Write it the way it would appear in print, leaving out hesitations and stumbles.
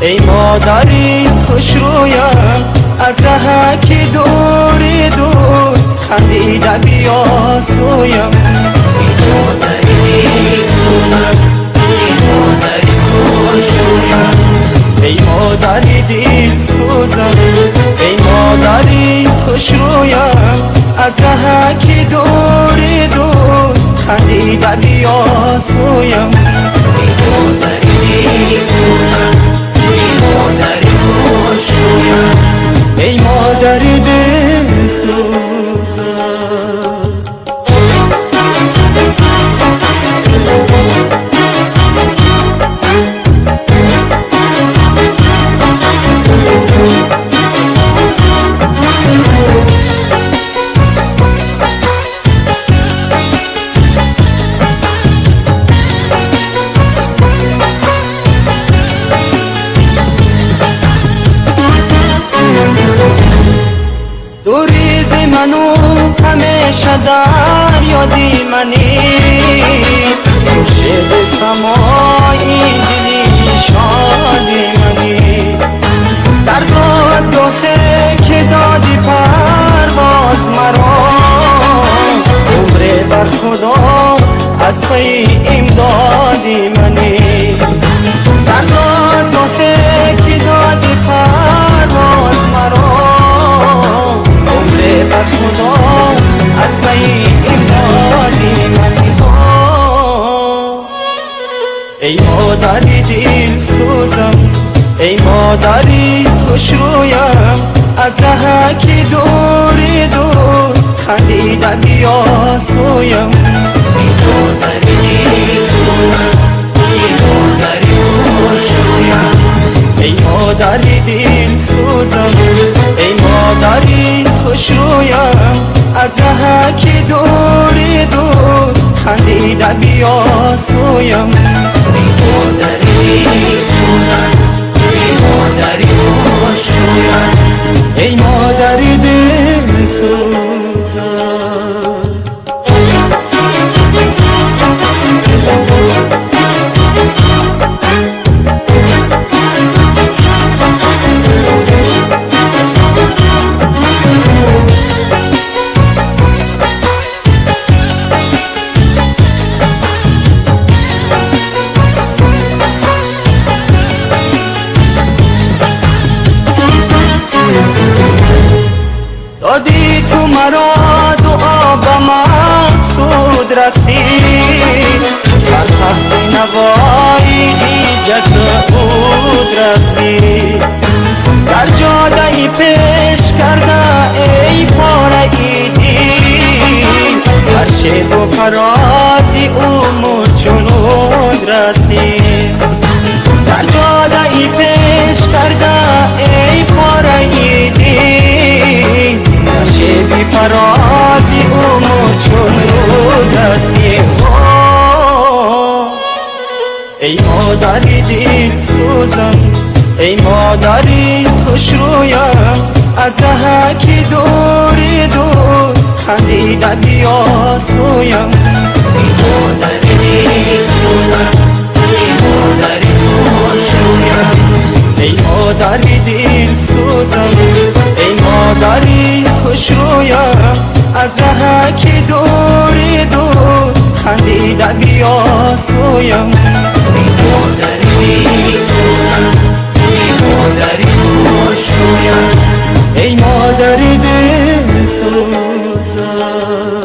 ای مادری خوشرویم از ره که دور دور خندیده بیا سویم. ای مادری سوزم، ای مادری خوشرویم، ای مادری دل سوزم، ای مادری خوشرویم از ره که دور دور خندیده بیا سویم. ای مادری سوزم، ای مادری خوشرویم، ای مادری دل سوزم. دوریز منو همیشه در یادی منی، شد سمایی دلی شادی منی. در زادگاهی که دادی پرواز مرا، عمر بر خدا از پی امدادی منی. در زادگاهی که دادی پرواز مرا، بر خدا از پی امدادی منی. ای مادری دل سوزم، ای مادری خوشرویم از ره که دور دور خندیده بیا سویم. ای مادری سوزم، ای مادری خوشرویم، ای مادری دل سوزم، ای مادری خوشرویم از ره که دور دور خندیده بیا سویم. ای مادری سوزم، ای مادری خوشرویم، ای مادری دل سوزم. دادی تو مرا دعا به مقصود رسید، بر تحت نوایی جد بود رسید. در جاده پیش کرده ای پاره ایدی، هر شب و فرازی او چنود رسید. در جاده پیش کرده ای پاره ایدی، شبی فرازی امو چون رو دستی. ای مادری دل سوزم، ای مادری خوشرویم از ره که دور دور خندیده بیا سویم. ای مادری سوزم، ای مادری خوشرویم، ای مادری دل سوزم، ای مادری خوشرویم از ره که دور دور خندیده بیا سویم. ای مادری سوزم، ای مادری خوشرویم، ای مادری دل سوزم.